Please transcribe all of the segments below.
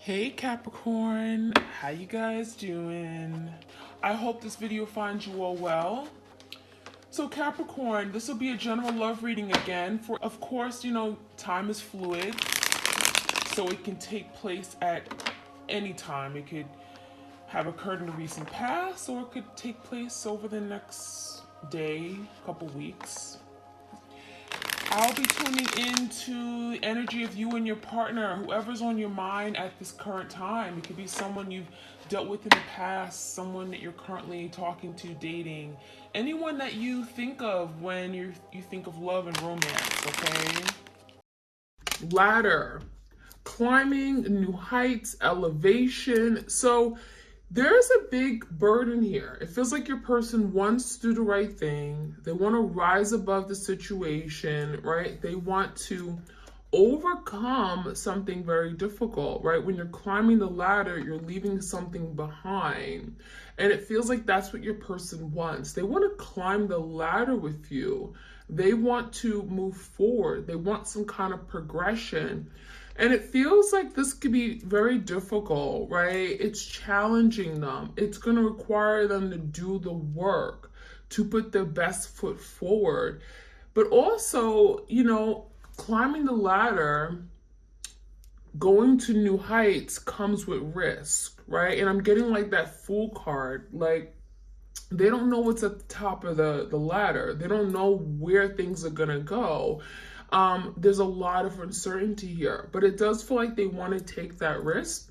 Hey Capricorn, how you guys doing? I hope this video finds you all well. So Capricorn, this will be a general love reading again. For of course, time is fluid, so it can take place at any time. It could have occurred in the recent past, or it could take place over the next day, couple weeks. I'll be tuning into the energy of you and your partner, whoever's on your mind at this current time. It could be someone you've dealt with in the past, someone that you're currently talking to, dating, anyone that you think of when you think of love and romance, okay? Ladder, climbing new heights, elevation. So there's a big burden here. It feels like your person wants to do the right thing. They want to rise above the situation, right? They want to overcome something very difficult, right? When you're climbing the ladder, you're leaving something behind. And it feels like that's what your person wants. They want to climb the ladder with you. They want to move forward. They want some kind of progression. And it feels like this could be very difficult, right? It's challenging them. It's going to require them to do the work, to put their best foot forward. But also, climbing the ladder, going to new heights comes with risk, right? And I'm getting like that Fool card. Like, they don't know what's at the top of the ladder. They don't know where things are going to go. There's a lot of uncertainty here, but it does feel like they want to take that risk,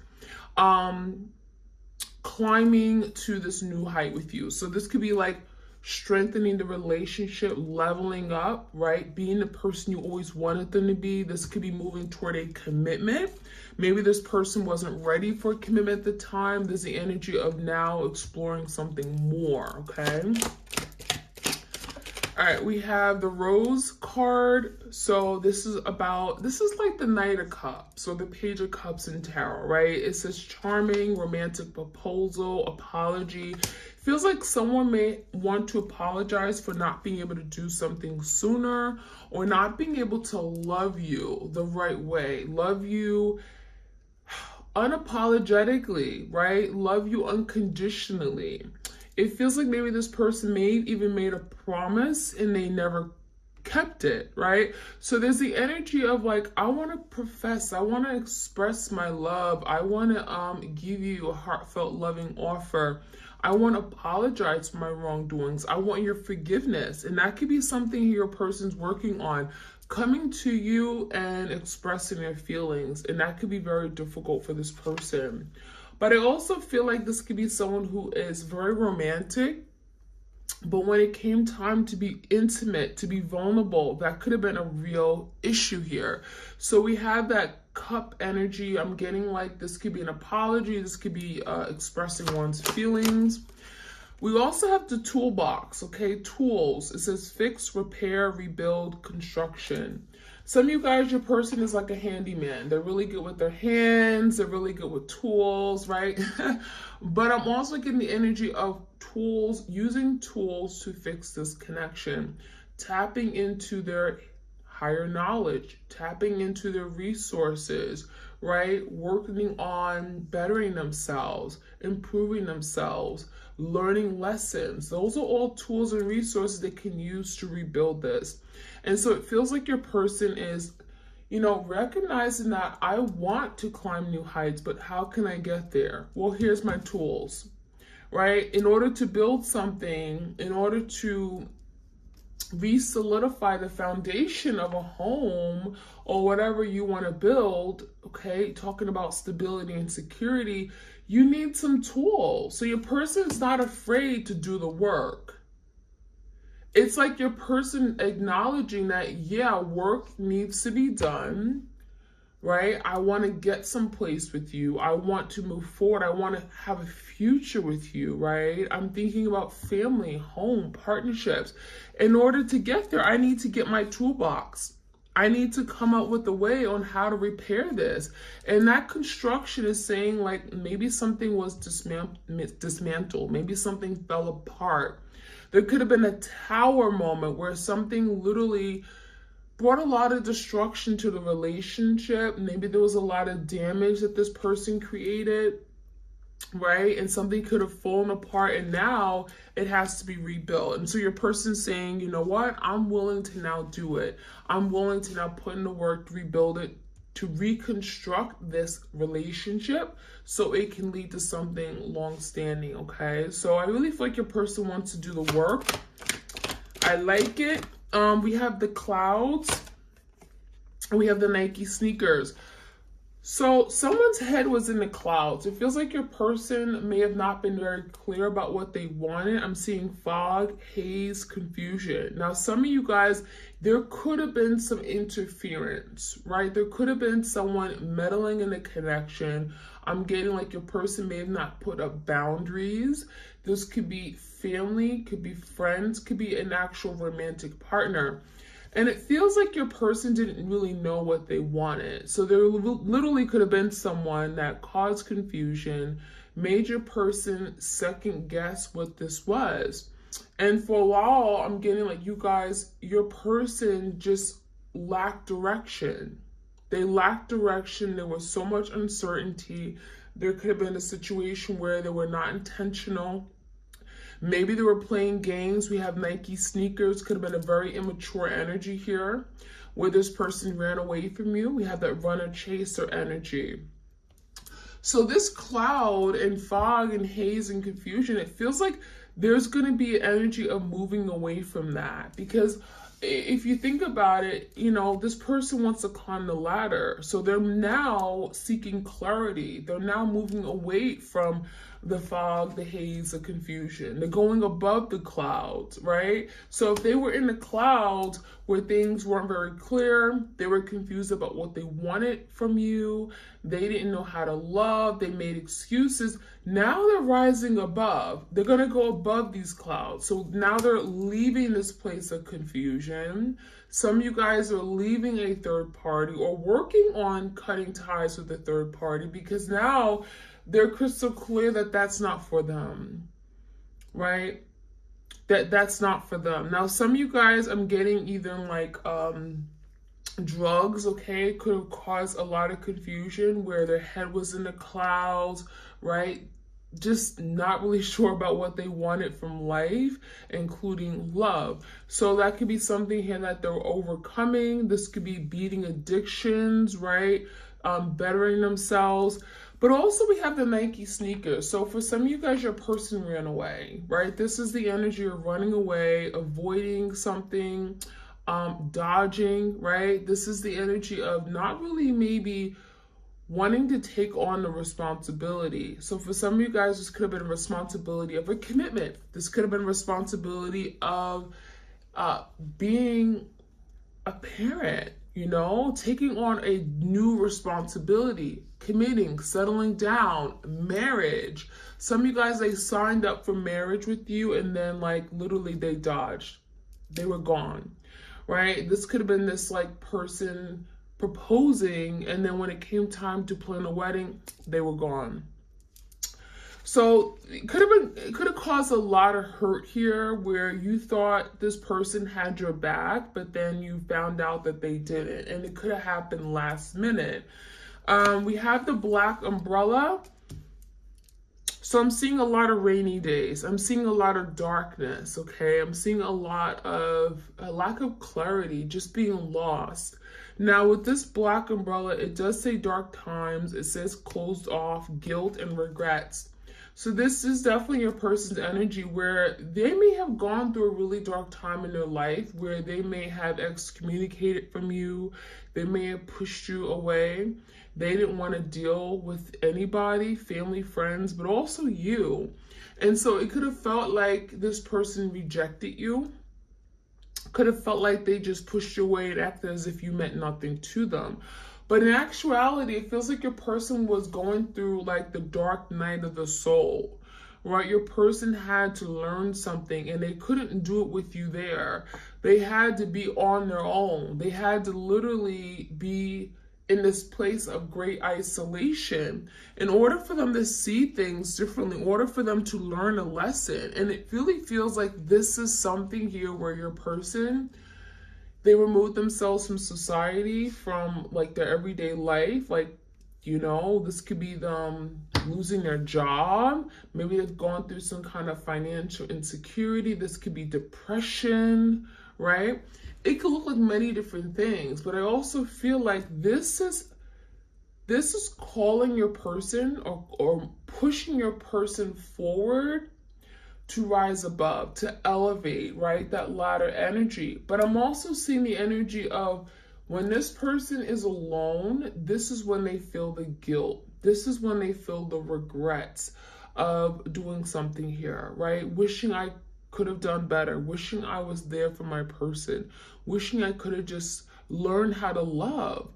climbing to this new height with you. So this could be like strengthening the relationship, leveling up, right? Being the person you always wanted them to be. This could be moving toward a commitment. Maybe this person wasn't ready for a commitment at the time. There's the energy of now exploring something more, okay? All right, we have the Rose card. So this is like the Knight of Cups or the Page of Cups in tarot, right? It says charming, romantic proposal, apology. Feels like someone may want to apologize for not being able to do something sooner or not being able to love you the right way. Love you unapologetically, right? Love you unconditionally. It feels like maybe this person may even made a promise and they never kept it, right? So there's the energy of like, I want to profess, I want to express my love. I want to give you a heartfelt loving offer. I want to apologize for my wrongdoings. I want your forgiveness. And that could be something your person's working on, coming to you and expressing their feelings. And that could be very difficult for this person. But I also feel like this could be someone who is very romantic, but when it came time to be intimate, to be vulnerable, that could have been a real issue here. So we have that cup energy. I'm getting like this could be an apology. This could be expressing one's feelings. We also have the toolbox, okay? Tools. It says fix, repair, rebuild, construction. Some of you guys, your person is like a handyman. They're really good with their hands. They're really good with tools, right? But I'm also getting the energy of tools, using tools to fix this connection, tapping into their higher knowledge, tapping into their resources, right? Working on bettering themselves, improving themselves, learning lessons. Those are all tools and resources they can use to rebuild this. And so it feels like your person is, recognizing that I want to climb new heights, but how can I get there? Well, here's my tools, right? In order to build something, in order to re-solidify the foundation of a home or whatever you want to build, okay, talking about stability and security, you need some tools. So your person's not afraid to do the work. It's like your person acknowledging that, yeah, work needs to be done, right? I want to get someplace with you. I want to move forward. I want to have a future with you, right? I'm thinking about family, home, partnerships. In order to get there, I need to get my toolbox. I need to come up with a way on how to repair this. And that construction is saying like maybe something was dismantled. Maybe something fell apart. There could have been a tower moment where something literally brought a lot of destruction to the relationship. Maybe there was a lot of damage that this person created, right? And something could have fallen apart, and now it has to be rebuilt. And so your person's saying, you know what? I'm willing to now do it. I'm willing to now put in the work to rebuild it, to reconstruct this relationship so it can lead to something long-standing, okay? So I really feel like your person wants to do the work. I like it. We have the clouds, and we have the Nike sneakers. So someone's head was in the clouds. It feels like your person may have not been very clear about what they wanted. I'm seeing fog, haze, confusion. Now, some of you guys, there could have been some interference, right? There could have been someone meddling in the connection. I'm getting like your person may have not put up boundaries. This could be family, could be friends, could be an actual romantic partner. And it feels like your person didn't really know what they wanted. So there literally could have been someone that caused confusion, made your person second guess what this was. And for a while, I'm getting like you guys, your person just lacked direction. They lacked direction. There was so much uncertainty. There could have been a situation where they were not intentional. Maybe they were playing games. We have Nike sneakers. Could have been a very immature energy here where this person ran away from you. We have that runner chaser energy. So this cloud and fog and haze and confusion, it feels like there's going to be an energy of moving away from that, because if you think about it, you know, this person wants to climb the ladder. So they're now seeking clarity. They're now moving away from the fog, the haze, the confusion. They're going above the clouds, right? So if they were in the clouds where things weren't very clear, they were confused about what they wanted from you, they didn't know how to love, they made excuses. Now they're rising above. They're going to go above these clouds. So now they're leaving this place of confusion. Some of you guys are leaving a third party or working on cutting ties with a third party, because now they're crystal clear that that's not for them, right? That's not for them. Now, some of you guys, I'm getting either like drugs, okay, could have caused a lot of confusion where their head was in the clouds, right? Just not really sure about what they wanted from life, including love. So that could be something here that they're overcoming. This could be beating addictions, right? Bettering themselves. But also we have the Nike sneakers. So for some of you guys, your person ran away, right? This is the energy of running away, avoiding something, dodging, right? This is the energy of not really maybe wanting to take on the responsibility. So for some of you guys, this could have been a responsibility of a commitment. This could have been a responsibility of being a parent, you know, taking on a new responsibility, committing, settling down, marriage. Some of you guys, they signed up for marriage with you and then like literally they dodged. They were gone, right? This could have been this like person proposing, and then when it came time to plan a wedding, they were gone. So it could have caused a lot of hurt here where you thought this person had your back, but then you found out that they didn't, and it could have happened last minute. We have the black umbrella. So I'm seeing a lot of rainy days. I'm seeing a lot of darkness, okay? I'm seeing a lot of a lack of clarity, just being lost. Now with this black umbrella, it does say dark times. It says closed off, guilt and regrets. So this is definitely your person's energy where they may have gone through a really dark time in their life where they may have excommunicated from you. They may have pushed you away. They didn't want to deal with anybody, family, friends, but also you. And so it could have felt like this person rejected you. Could have felt like they just pushed you away and acted as if you meant nothing to them. But in actuality, it feels like your person was going through like the dark night of the soul, right? Your person had to learn something and they couldn't do it with you there. They had to be on their own. They had to literally be in this place of great isolation in order for them to see things differently, in order for them to learn a lesson. And it really feels like this is something here where your person, They removed themselves from society, from like their everyday life. Like, you know, this could be them losing their job. Maybe they've gone through some kind of financial insecurity. This could be depression, right? It could look like many different things, but I also feel like this is calling your person, or pushing your person forward to rise above, to elevate, right? That ladder energy. But I'm also seeing the energy of when this person is alone, this is when they feel the guilt. This is when they feel the regrets of doing something here, right? Wishing I could have done better, wishing I was there for my person, wishing I could have just learned how to love.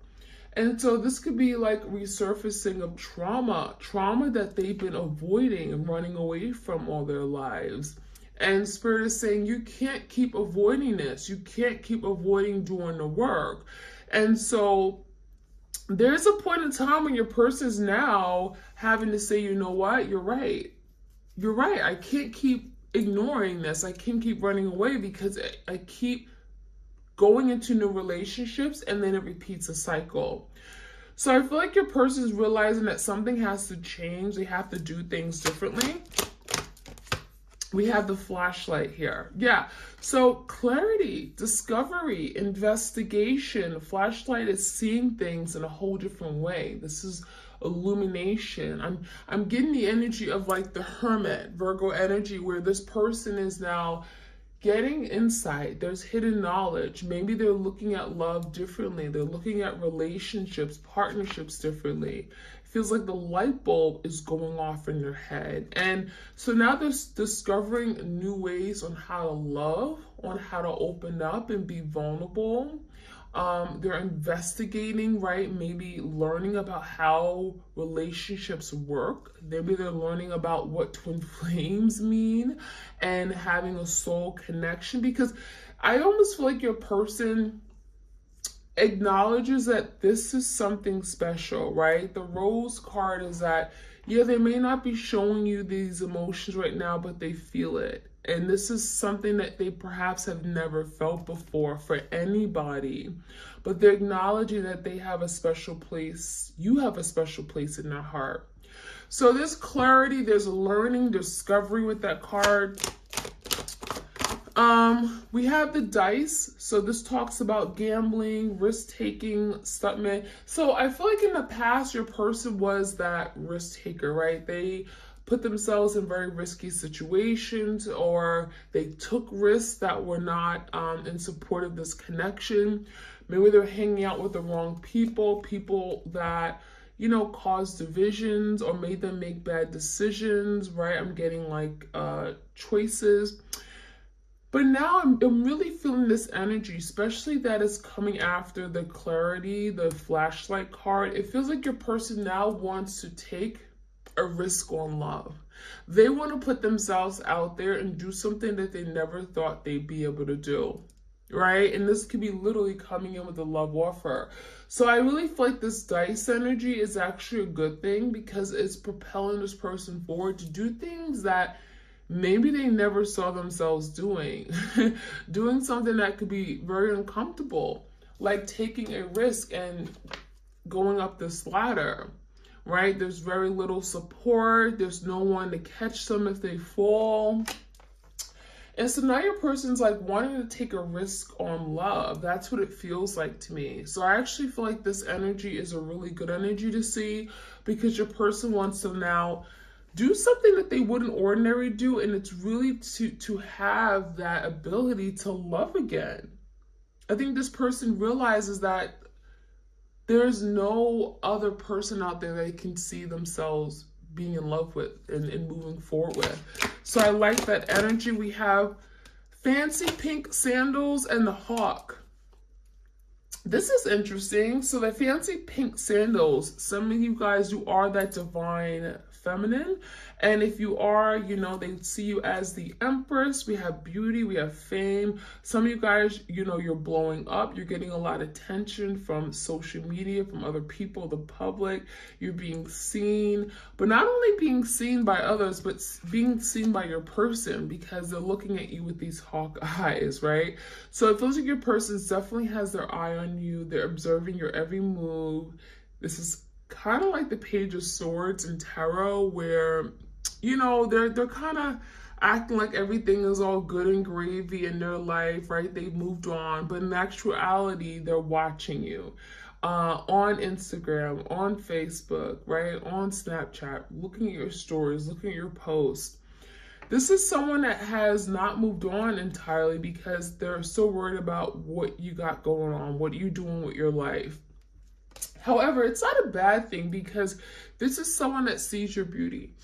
And so this could be like resurfacing of trauma that they've been avoiding and running away from all their lives. And Spirit is saying, you can't keep avoiding this. You can't keep avoiding doing the work. And so there's a point in time when your person is now having to say, you know what, you're right. You're right. I can't keep ignoring this. I can't keep running away because I keep going into new relationships and then it repeats a cycle. So I feel like your person is realizing that something has to change. They have to do things differently. We have the flashlight here. Yeah. So clarity, discovery, investigation. The flashlight is seeing things in a whole different way. This is illumination. I'm getting the energy of like the Hermit, Virgo energy, where this person is now getting insight. There's hidden knowledge. Maybe they're looking at love differently. They're looking at relationships, partnerships differently. It feels like the light bulb is going off in their head. And so now they're discovering new ways on how to love, on how to open up and be vulnerable. They're investigating, right? Maybe learning about how relationships work. Maybe they're learning about what twin flames mean and having a soul connection, because I almost feel like your person acknowledges that this is something special, right? The Rose card is that, yeah, they may not be showing you these emotions right now, but they feel it. And this is something that they perhaps have never felt before for anybody. But they're acknowledging that they have a special place. You have a special place in their heart. So there's clarity, there's learning, discovery with that card. We have the dice. So this talks about gambling, risk-taking, stuntman. So I feel like in the past, your person was that risk taker, right? They put themselves in very risky situations, or they took risks that were not in support of this connection. Maybe they're hanging out with the wrong people that, you know, caused divisions or made them make bad decisions, right? I'm getting like choices. But now I'm really feeling this energy, especially that is coming after the clarity, the flashlight card. It feels like your person now wants to take a risk on love. They want to put themselves out there and do something that they never thought they'd be able to do, right? And this could be literally coming in with a love offer. So I really feel like this dice energy is actually a good thing, because it's propelling this person forward to do things that maybe they never saw themselves doing. Doing something that could be very uncomfortable, like taking a risk and going up this ladder, right? There's very little support. There's no one to catch them if they fall. And so now your person's like wanting to take a risk on love. That's what it feels like to me. So I actually feel like this energy is a really good energy to see, because your person wants to now do something that they wouldn't ordinarily do, and it's really to have that ability to love again. I think this person realizes that there's no other person out there they can see themselves being in love with and moving forward with. So I like that energy. We have fancy pink sandals and the hawk. This is interesting. So the fancy pink sandals, some of you guys, you are that divine feminine. And if you are, you know, they see you as the empress. We have beauty, we have fame. Some of you guys, you know, you're blowing up. You're getting a lot of attention from social media, from other people, the public. You're being seen, but not only being seen by others, but being seen by your person, because they're looking at you with these hawk eyes, right? So it feels like your person definitely has their eye on you. They're observing your every move. This is kind of like the Page of Swords in tarot, where, you know, they're kind of acting like everything is all good and gravy in their life, right? They've moved on, but in actuality, they're watching you on Instagram, on Facebook, right? On Snapchat, looking at your stories, looking at your posts. This is someone that has not moved on entirely because they're so worried about what you got going on, what are you doing with your life. However, it's not a bad thing, because this is someone that sees your beauty,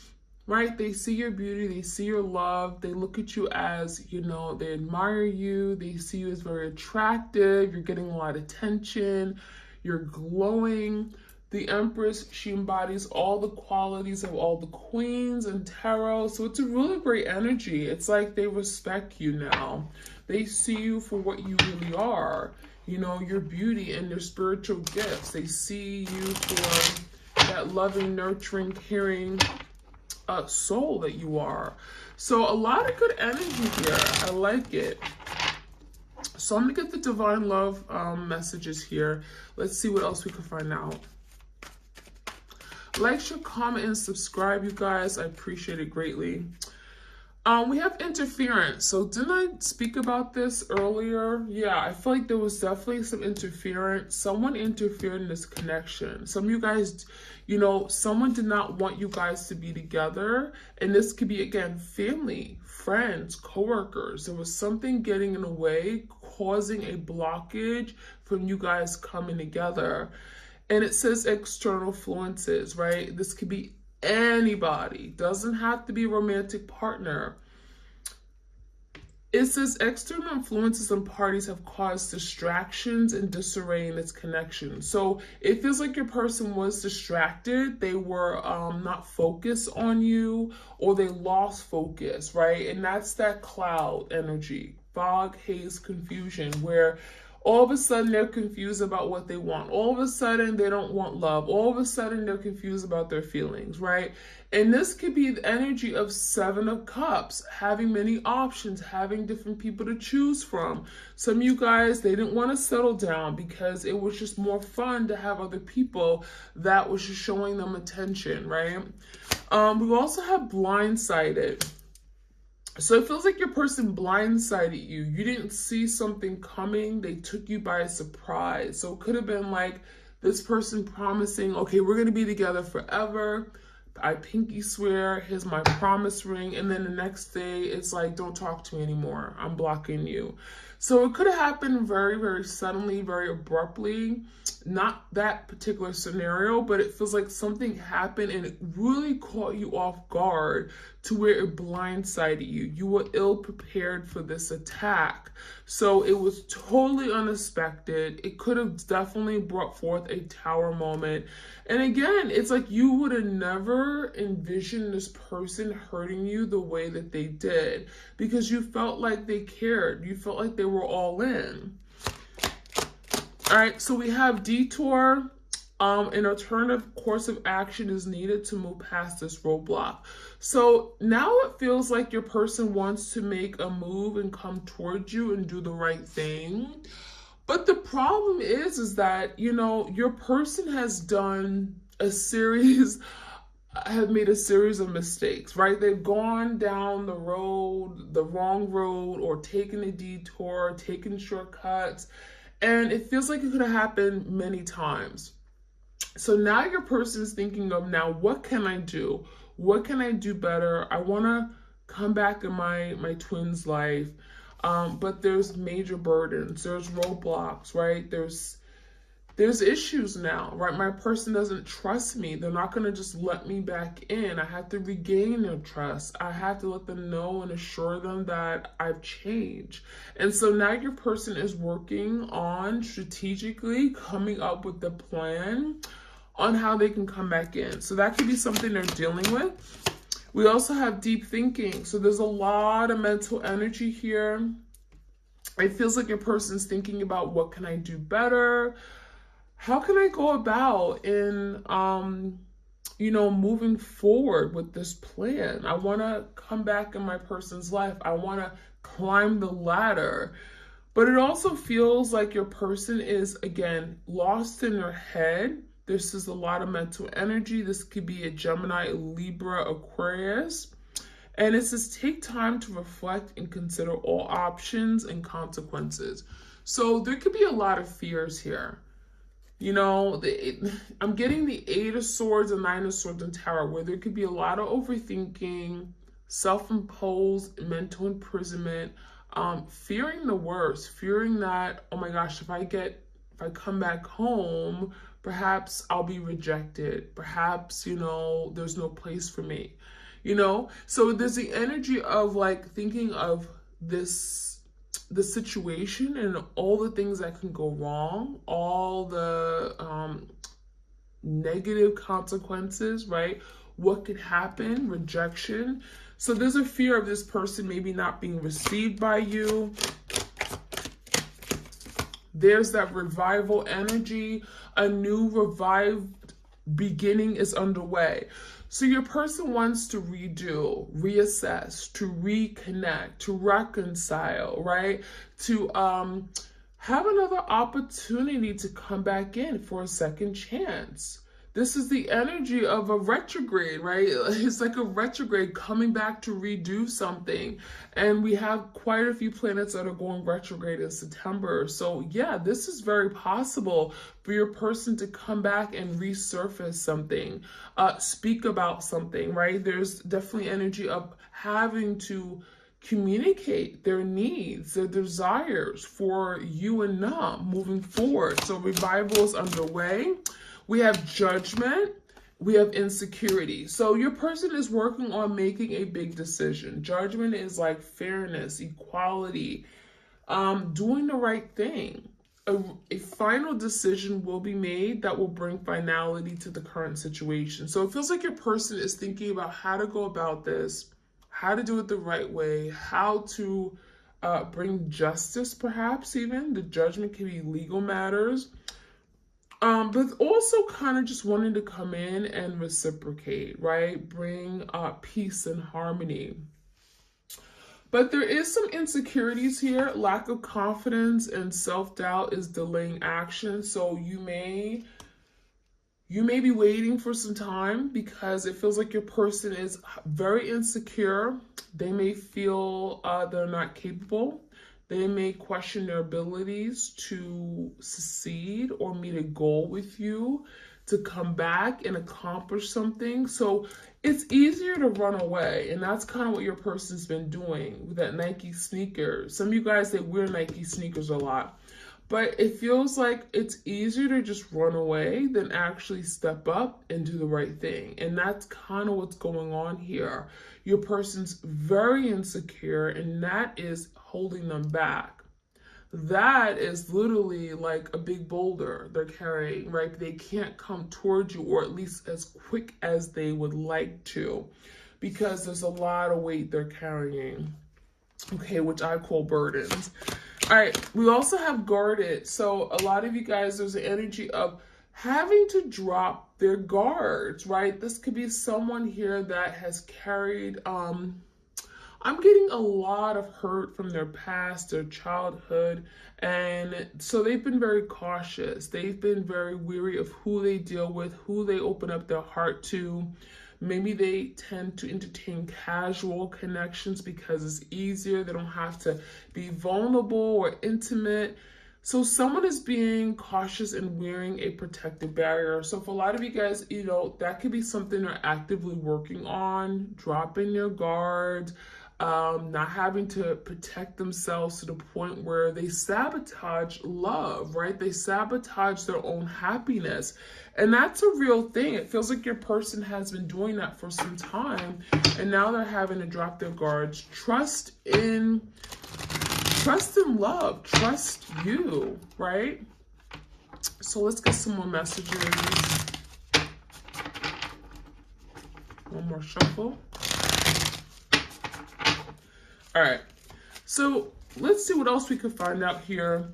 right? They see your beauty, they see your love, they look at you as, you know, they admire you, they see you as very attractive, you're getting a lot of attention, you're glowing. The Empress, she embodies all the qualities of all the queens in tarot. So it's a really great energy. It's like they respect you now. They see you for what you really are. You know, your beauty and your spiritual gifts. They see you for that loving, nurturing, caring soul that you are. So a lot of good energy here. I like it. So I'm going to get the Divine Love messages here. Let's see what else we can find out. Like, share, comment, and subscribe, you guys. I appreciate it greatly. We have interference. So didn't I speak about this earlier? Yeah, I feel like there was definitely some interference. Someone interfered in this connection. Some of you guys, you know, someone did not want you guys to be together. And this could be, again, family, friends, coworkers. There was something getting in the way, causing a blockage from you guys coming together. And it says external influences, right? This could be anybody. Doesn't have to be a romantic partner. It says external influences and parties have caused distractions and disarray in its connection. So it feels like your person was distracted. They were not focused on you, or they lost focus, right? And that's that cloud energy, fog, haze, confusion, where all of a sudden they're confused about what they want. All of a sudden they don't want love. All of a sudden they're confused about their feelings, right? And this could be the energy of Seven of Cups, having many options, having different people to choose from. Some of you guys, they didn't want to settle down because it was just more fun to have other people that was just showing them attention, right? We also have blindsided. So it feels like your person blindsided you. You didn't see something coming. They took you by surprise. So it could have been like this person promising, okay, we're going to be together forever. I pinky swear, here's my promise ring. And then the next day it's like, don't talk to me anymore. I'm blocking you. So it could have happened very, very suddenly, very abruptly. Not that particular scenario, but it feels like something happened and it really caught you off guard to where it blindsided you. You were ill prepared for this attack. So it was totally unexpected. It could have definitely brought forth a tower moment. And again, it's like you would have never envisioned this person hurting you the way that they did, because you felt like they cared. You felt like they were all in. All right, so we have detour. An alternative course of action is needed to move past this roadblock. So now it feels like your person wants to make a move and come towards you and do the right thing. But the problem is that, you know, your person has done have made a series of mistakes, right? They've gone down the road, the wrong road, or taken a detour, taken shortcuts. And it feels like it could have happened many times. So now your person is thinking of, now, what can I do? What can I do better? I want to come back in my twin's life. But there's major burdens. There's roadblocks, right? There's there's issues now, right? My person doesn't trust me. They're not going to just let me back in. I have to regain their trust. I have to let them know and assure them that I've changed. And so now your person is working on strategically coming up with the plan on how they can come back in. So that could be something they're dealing with. We also have deep thinking. So there's a lot of mental energy here. It feels like your person's thinking about, what can I do better? How can I go about in, moving forward with this plan? I want to come back in my person's life. I want to climb the ladder. But it also feels like your person is, again, lost in their head. This is a lot of mental energy. This could be a Gemini, Libra, Aquarius. And it says, take time to reflect and consider all options and consequences. So there could be a lot of fears here. I'm getting the 8 of Swords and 9 of Swords and Tower, where there could be a lot of overthinking, self-imposed mental imprisonment, fearing the worst, fearing that, oh my gosh, if I come back home, perhaps I'll be rejected. Perhaps, there's no place for me. So there's the energy of like thinking of the situation and all the things that can go wrong, all the negative consequences, right? What could happen, rejection. So there's a fear of this person maybe not being received by you. There's that revival energy. A new revived beginning is underway. So your person wants to redo, reassess, to reconnect, to reconcile, right? To have another opportunity to come back in for a second chance. This is the energy of a retrograde, right? It's like a retrograde coming back to redo something. And we have quite a few planets that are going retrograde in September. So yeah, this is very possible for your person to come back and resurface something, speak about something, right? There's definitely energy of having to communicate their needs, their desires for you and them moving forward. So revival is underway. We have judgment, we have insecurity. So your person is working on making a big decision. Judgment is like fairness, equality, doing the right thing. A final decision will be made that will bring finality to the current situation. So it feels like your person is thinking about how to go about this, how to do it the right way, how to bring justice, perhaps even. The judgment can be legal matters. But also kind of just wanting to come in and reciprocate, right? Bring peace and harmony. But there is some insecurities here. Lack of confidence and self-doubt is delaying action. So you may be waiting for some time because it feels like your person is very insecure. They may feel they're not capable. They may question their abilities to succeed or meet a goal with you, to come back and accomplish something. So it's easier to run away. And that's kind of what your person's been doing with that Nike sneaker. Some of you guys, they wear Nike sneakers a lot. But it feels like it's easier to just run away than actually step up and do the right thing. And that's kind of what's going on here. Your person's very insecure, and that is holding them back. That is literally like a big boulder they're carrying, right? They can't come towards you, or at least as quick as they would like to, because there's a lot of weight they're carrying, okay, which I call burdens. All right, we also have guarded. So a lot of you guys, there's an energy of having to drop their guards, right? This could be someone here that has carried, I'm getting a lot of hurt from their past, their childhood. And so they've been very cautious. They've been very weary of who they deal with, who they open up their heart to. Maybe they tend to entertain casual connections because it's easier. They don't have to be vulnerable or intimate. So someone is being cautious and wearing a protective barrier. So for a lot of you guys, that could be something they're actively working on, dropping your guard, not having to protect themselves to the point where they sabotage love, right? They sabotage their own happiness. And that's a real thing. It feels like your person has been doing that for some time, and now they're having to drop their guards. Trust in love, trust you, right? So let's get some more messages. One more shuffle. All right, so let's see what else we could find out here.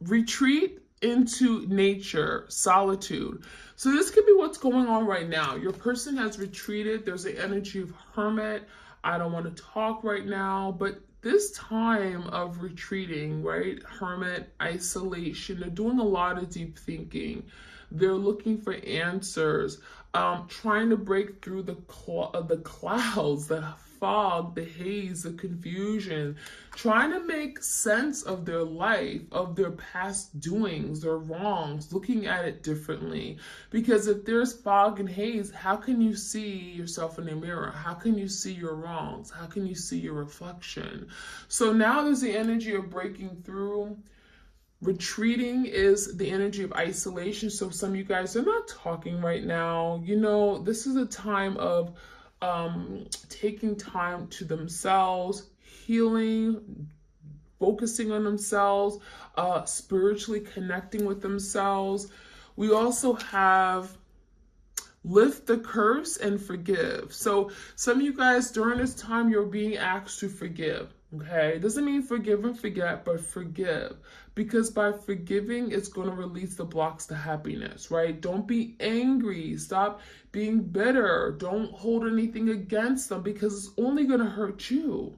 Retreat into nature, solitude. So this could be what's going on right now. Your person has retreated. There's the energy of hermit. I don't want to talk right now, but this time of retreating, right? Hermit, isolation, they're doing a lot of deep thinking. They're looking for answers, trying to break through the clouds, the fog, the haze, the confusion, trying to make sense of their life, of their past doings, their wrongs, looking at it differently. Because if there's fog and haze, how can you see yourself in the mirror? How can you see your wrongs? How can you see your reflection? So now there's the energy of breaking through. Retreating is the energy of isolation. So some of you guys are not talking right now. You know, this is a time of taking time to themselves, healing, focusing on themselves, spiritually connecting with themselves. We also have lift the curse and forgive. So some of you guys during this time, you're being asked to forgive. Okay, it doesn't mean forgive and forget, but forgive. Because by forgiving, it's going to release the blocks to happiness, right? Don't be angry. Stop being bitter. Don't hold anything against them because it's only going to hurt you.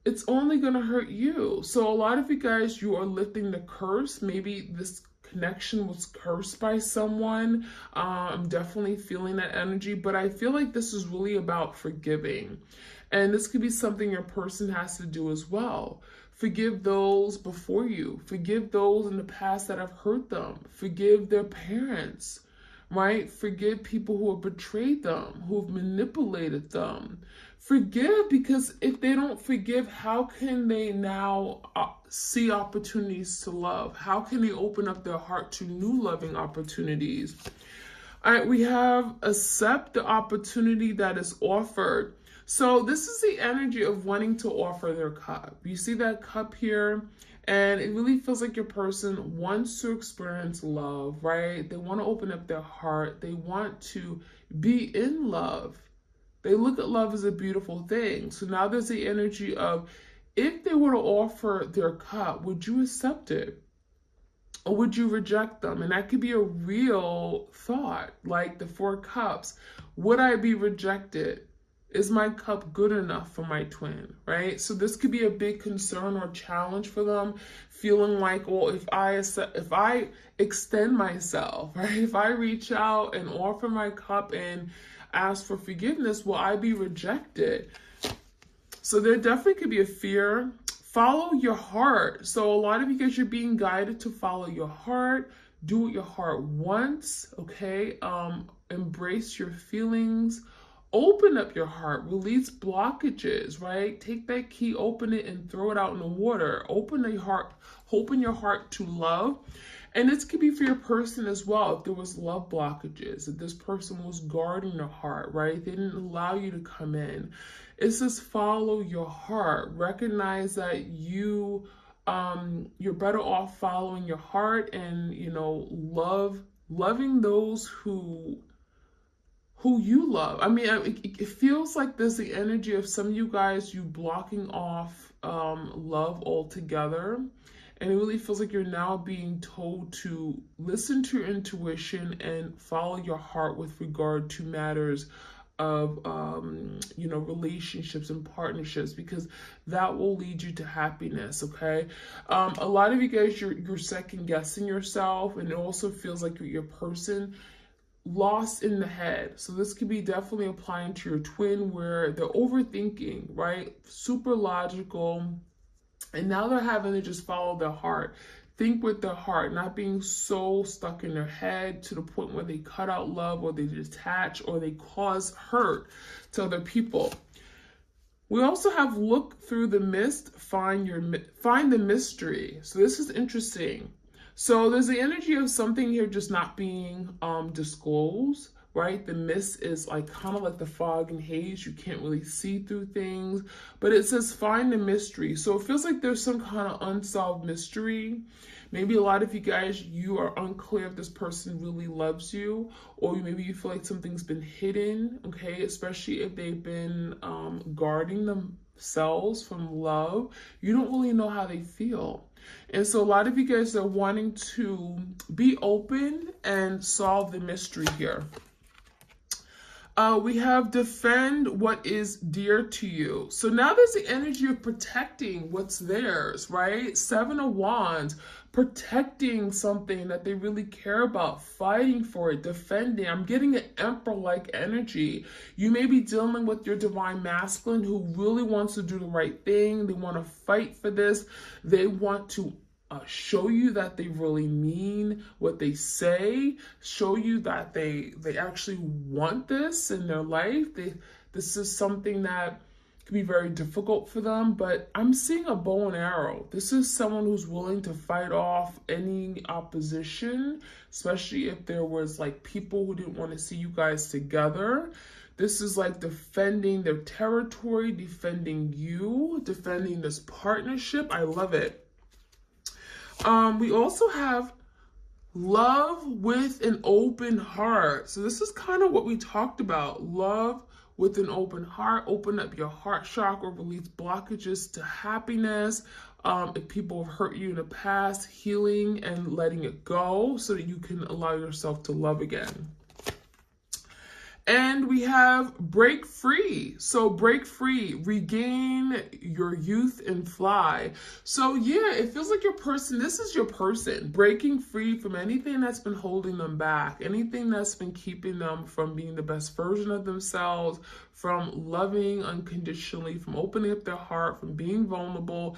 It's only going to hurt you. So a lot of you guys, you are lifting the curse. Maybe this connection was cursed by someone. I'm definitely feeling that energy, but I feel like this is really about forgiving. And this could be something your person has to do as well. Forgive those before you. Forgive those in the past that have hurt them. Forgive their parents, right? Forgive people who have betrayed them, who have manipulated them. Forgive, because if they don't forgive, how can they now see opportunities to love? How can they open up their heart to new loving opportunities? All right, we have accept the opportunity that is offered. So this is the energy of wanting to offer their cup. You see that cup here? And it really feels like your person wants to experience love, right? They want to open up their heart. They want to be in love. They look at love as a beautiful thing. So now there's the energy of, if they were to offer their cup, would you accept it? Or would you reject them? And that could be a real thought, like the 4 cups. Would I be rejected? Is my cup good enough for my twin, right? So this could be a big concern or challenge for them, feeling like, well, if I extend myself, right? If I reach out and offer my cup and ask for forgiveness, will I be rejected? So there definitely could be a fear. Follow your heart. So a lot of you guys, you're being guided to follow your heart. Do what your heart wants, okay? Embrace your feelings. Open up your heart, release blockages, right? Take that key, open it, and throw it out in the water. Open your heart to love. And this could be for your person as well. If there was love blockages, if this person was guarding their heart, right? They didn't allow you to come in. It says follow your heart. Recognize that you're better off following your heart and, loving those who you love. I mean, it feels like there's the energy of some of you guys, you blocking off love altogether. And it really feels like you're now being told to listen to your intuition and follow your heart with regard to matters of, relationships and partnerships, because that will lead you to happiness, okay? A lot of you guys, you're second guessing yourself, and it also feels like your person lost in the head. So this could be definitely applying to your twin, where they're overthinking, right? Super logical. And now they're having to just follow their heart. think with their heart, not being so stuck in their head to the point where they cut out love, or they detach, or they cause hurt to other people. We also have look through the mist, find the mystery. So this is interesting. So there's the energy of something here just not being disclosed, right? The mist is like kind of like the fog and haze. You can't really see through things, but it says find the mystery. So it feels like there's some kind of unsolved mystery. Maybe a lot of you guys, you are unclear if this person really loves you, or maybe you feel like something's been hidden, okay? Especially if they've been guarding themselves from love. You don't really know how they feel. And so a lot of you guys are wanting to be open and solve the mystery here. We have defend what is dear to you. So now there's the energy of protecting what's theirs, right? 7 of Wands, protecting something that they really care about, fighting for it, defending. I'm getting an emperor-like energy. You may be dealing with your divine masculine who really wants to do the right thing. They want to fight for this. They want to show you that they really mean what they say, show you that they actually want this in their life. This is something that can be very difficult for them, but I'm seeing a bow and arrow. This is someone who's willing to fight off any opposition, especially if there was like people who didn't want to see you guys together. This is like defending their territory, defending you, defending this partnership. I love it. We also have love with an open heart. So this is kind of what we talked about. Love with an open heart. Open up your heart chakra, release blockages to happiness. If people have hurt you in the past, healing and letting it go so that you can allow yourself to love again. And we have break free. So break free, regain your youth and fly. So yeah, it feels like your person, this is your person, breaking free from anything that's been holding them back, anything that's been keeping them from being the best version of themselves, from loving unconditionally, from opening up their heart, from being vulnerable.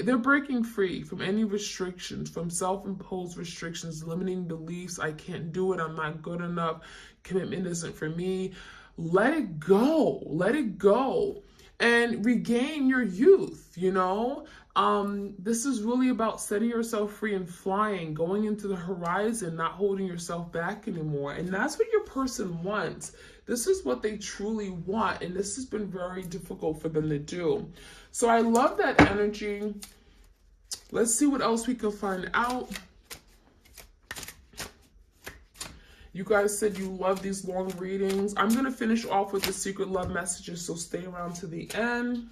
They're breaking free from any restrictions, from self-imposed restrictions, limiting beliefs. I can't do it. I'm not good enough. Commitment isn't for me. Let it go. Let it go. And regain your youth, you know? This is really about setting yourself free and flying, going into the horizon, not holding yourself back anymore. And that's what your person wants. This is what they truly want. And this has been very difficult for them to do. So I love that energy. Let's see what else we can find out. You guys said you love these long readings. I'm going to finish off with the secret love messages, so stay around to the end.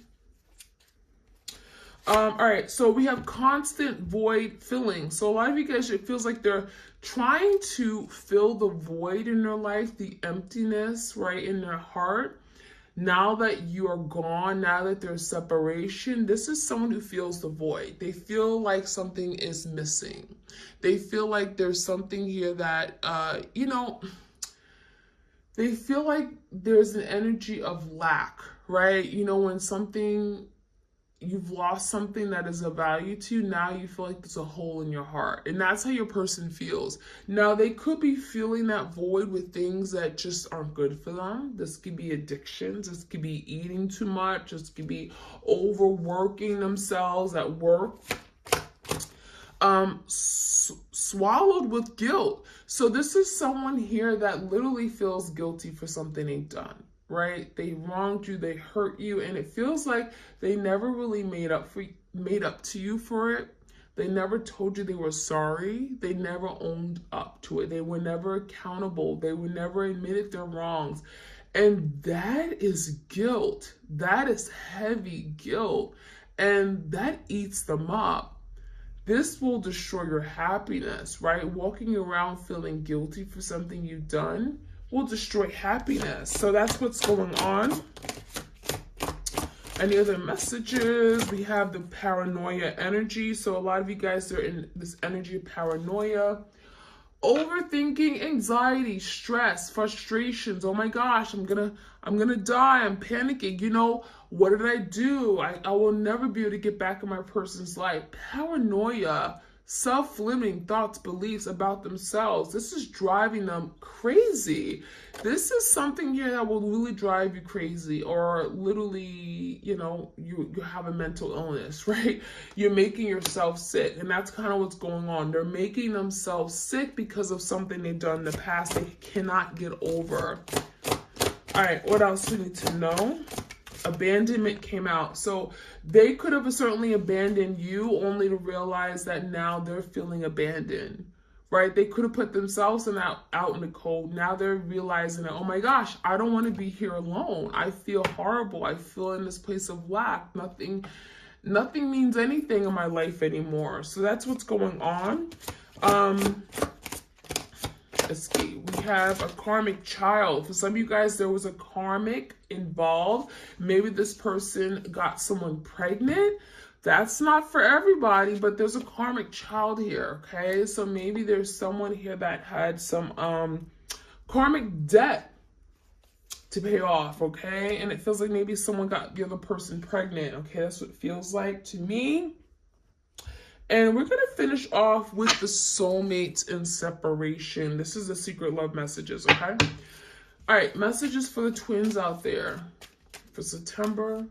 All right, so we have constant void filling. So a lot of you guys, it feels like they're trying to fill the void in their life, the emptiness, right, in their heart. Now that you are gone, now that there's separation, this is someone who feels the void. They feel like something is missing. They feel like there's something here that, they feel like there's an energy of lack, right? You know, when you've lost something that is of value to you, now you feel like there's a hole in your heart. And that's how your person feels. Now, they could be feeling that void with things that just aren't good for them. This could be addictions. This could be eating too much. This could be overworking themselves at work. Swallowed with guilt. So this is someone here that literally feels guilty for something they've done. Right? They wronged you, they hurt you, and it feels like they never really made up to you for it. They never told you they were sorry. They never owned up to it. They were never accountable. They were never admitted their wrongs. And that is guilt. That is heavy guilt. And that eats them up. This will destroy your happiness, right? Walking around feeling guilty for something you've done will destroy happiness. So that's what's going on. Any other messages? We have the paranoia energy. So a lot of you guys are in this energy of paranoia. Overthinking, anxiety, stress, frustrations. Oh my gosh, I'm gonna die. I'm panicking. You know, what did I do? I will never be able to get back in my person's life. Paranoia self-limiting thoughts, beliefs about themselves. This is driving them crazy. This is something here that will really drive you crazy, or literally, you know, you have a mental illness, right? You're making yourself sick, and that's kind of what's going on. They're making themselves sick because of something they've done in the past they cannot get over. All right, what else do we need to know? Abandonment came out. So they could have certainly abandoned you only to realize that now they're feeling abandoned, right? They could have put themselves out in the cold. Now they're realizing that, oh my gosh, I don't want to be here alone. I feel horrible. I feel in this place of lack. Nothing means anything in my life anymore. So that's what's going on. Let's see. We have a karmic child. For some of you guys, there was a karmic involved. Maybe this person got someone pregnant. That's not for everybody, but there's a karmic child here, okay? So maybe there's someone here that had some karmic debt to pay off, okay? And it feels like maybe someone got the other person pregnant, okay? That's what it feels like to me. And we're going to finish off with the soulmates and separation. This is the secret love messages, okay? All right, messages for the twins out there for September.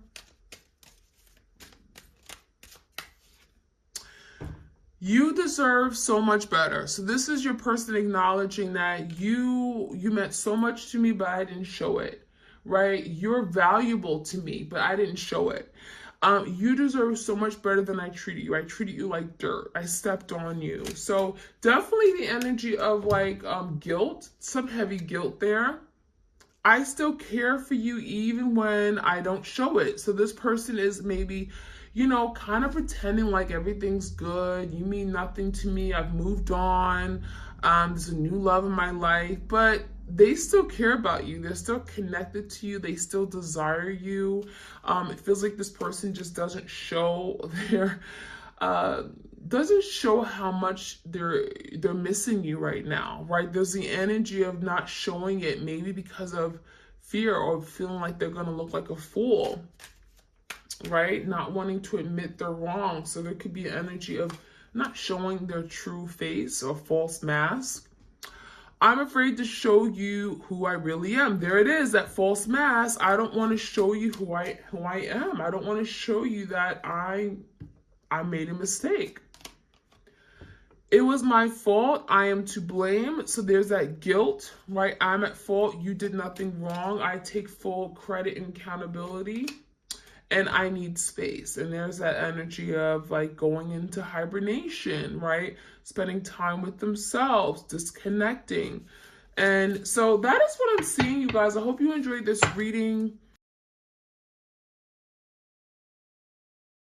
You deserve so much better. So this is your person acknowledging that you meant so much to me, but I didn't show it, right? You're valuable to me, but I didn't show it. You deserve so much better than I treated you. I treated you like dirt. I stepped on you. So definitely the energy of like guilt, some heavy guilt there. I still care for you even when I don't show it. So this person is maybe, you know, kind of pretending like everything's good. You mean nothing to me. I've moved on. There's a new love in my life, but they still care about you. They're still connected to you. They still desire you. It feels like this person just doesn't show how much they're missing you right now, right? There's the energy of not showing it, maybe because of fear or feeling like they're gonna look like a fool, right? Not wanting to admit they're wrong. So there could be an energy of not showing their true face or false mask. I'm afraid to show you who I really am. There it is, that false mask. I don't want to show you who I am. I don't want to show you that I made a mistake. It was my fault. I am to blame. So there's that guilt, right? I'm at fault. You did nothing wrong. I take full credit and accountability. And I need space. And there's that energy of like going into hibernation, right? Spending time with themselves, disconnecting. And so that is what I'm seeing, you guys. I hope you enjoyed this reading.